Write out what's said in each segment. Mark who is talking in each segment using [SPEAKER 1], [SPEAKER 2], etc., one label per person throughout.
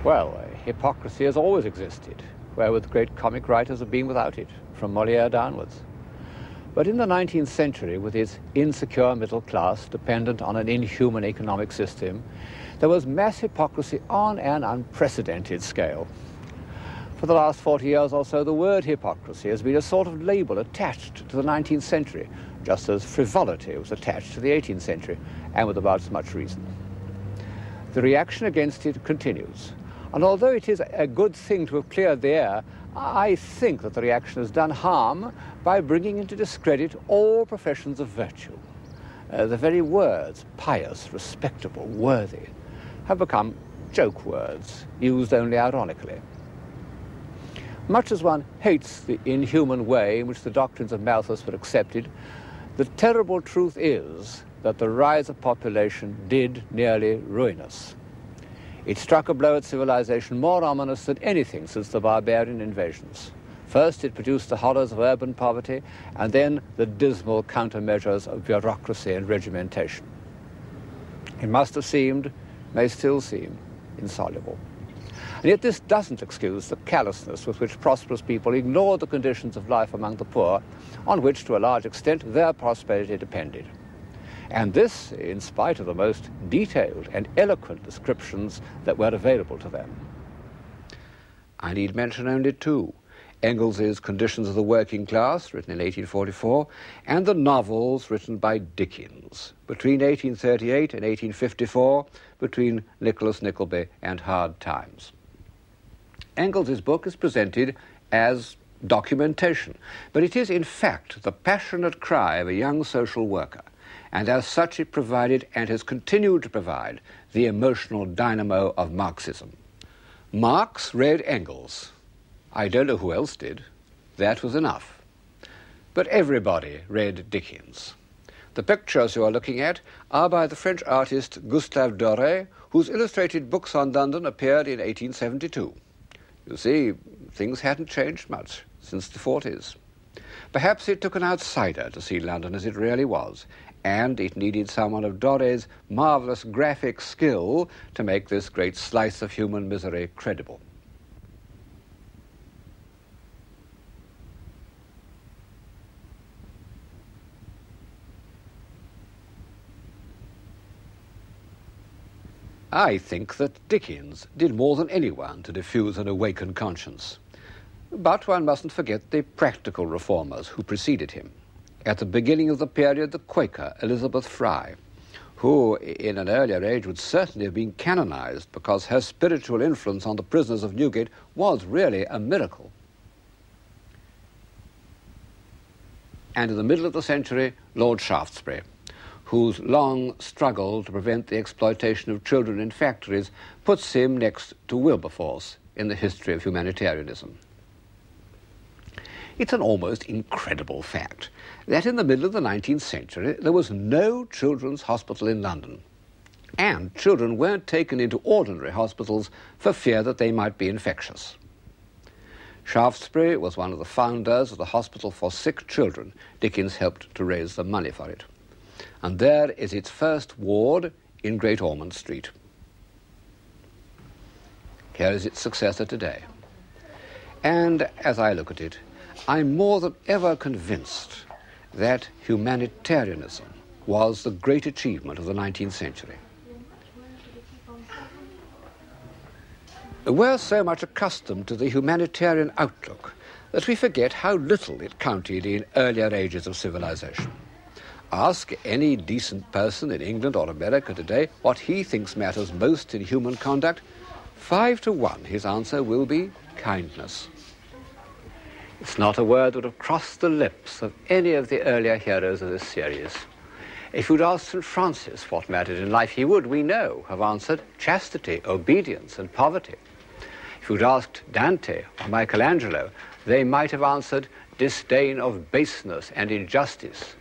[SPEAKER 1] Well, hypocrisy has always existed, wherewith great comic writers have been without it, from Molière downwards. But in the 19th century, with its insecure middle class dependent on an inhuman economic system, there was mass hypocrisy on an unprecedented scale. For the last 40 years or so, the word hypocrisy has been a sort of label attached to the 19th century, just as frivolity was attached to the 18th century, and with about as much reason. The reaction against it continues. And although it is a good thing to have cleared the air, I think that the reaction has done harm by bringing into discredit all professions of virtue. The very words pious, respectable, worthy have become joke words, used only ironically. Much as one hates the inhuman way in which the doctrines of Malthus were accepted, the terrible truth is that the rise of population did nearly ruin us. It struck a blow at civilization more ominous than anything since the barbarian invasions. First, it produced the horrors of urban poverty, and then the dismal countermeasures of bureaucracy and regimentation. It must have seemed, may still seem, insoluble. And yet this doesn't excuse the callousness with which prosperous people ignored the conditions of life among the poor, on which, to a large extent, their prosperity depended. And this in spite of the most detailed and eloquent descriptions that were available to them. I need mention only two: Engels's Conditions of the Working Class, written in 1844, and the novels written by Dickens between 1838 and 1854, between Nicholas Nickleby and Hard Times. Engels's book is presented as documentation, but it is in fact the passionate cry of a young social worker, and as such it provided and has continued to provide the emotional dynamo of Marxism. Marx read Engels. I don't know who else did. That was enough. But everybody read Dickens. The pictures you are looking at are by the French artist Gustave Doré, whose illustrated books on London appeared in 1872. You see, things hadn't changed much since the 40s. Perhaps it took an outsider to see London as it really was, and it needed someone of Doré's marvelous graphic skill to make this great slice of human misery credible. I think that Dickens did more than anyone to diffuse an awakened conscience. But one mustn't forget the practical reformers who preceded him. At the beginning of the period, the Quaker Elizabeth Fry, who in an earlier age would certainly have been canonized because her spiritual influence on the prisoners of Newgate was really a miracle. And in the middle of the century, Lord Shaftesbury, whose long struggle to prevent the exploitation of children in factories puts him next to Wilberforce in the history of humanitarianism. It's an almost incredible fact that in the middle of the 19th century there was no children's hospital in London, and children weren't taken into ordinary hospitals for fear that they might be infectious. Shaftesbury was one of the founders of the Hospital for Sick Children. Dickens helped to raise the money for it. And there is its first ward in Great Ormond Street. Here is its successor today. And as I look at it, I'm more than ever convinced that humanitarianism was the great achievement of the 19th century. We're so much accustomed to the humanitarian outlook that we forget how little it counted in earlier ages of civilization. Ask any decent person in England or America today what he thinks matters most in human conduct. 5 to 1, his answer will be kindness. It's not a word that would have crossed the lips of any of the earlier heroes of this series. If you'd asked St. Francis what mattered in life, he would, we know, have answered chastity, obedience, and poverty. If you'd asked Dante or Michelangelo, they might have answered disdain of baseness and injustice,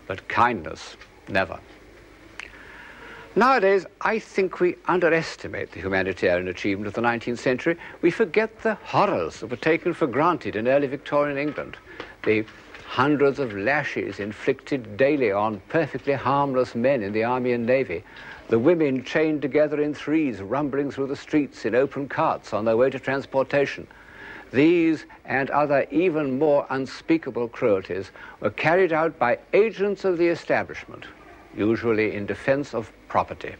[SPEAKER 1] but kindness, never. Nowadays, I think we underestimate the humanitarian achievement of the 19th century. We forget the horrors that were taken for granted in early Victorian England. The hundreds of lashes inflicted daily on perfectly harmless men in the Army and Navy, the women chained together in threes, rumbling through the streets in open carts on their way to transportation. These and other even more unspeakable cruelties were carried out by agents of the establishment, usually in defense of property.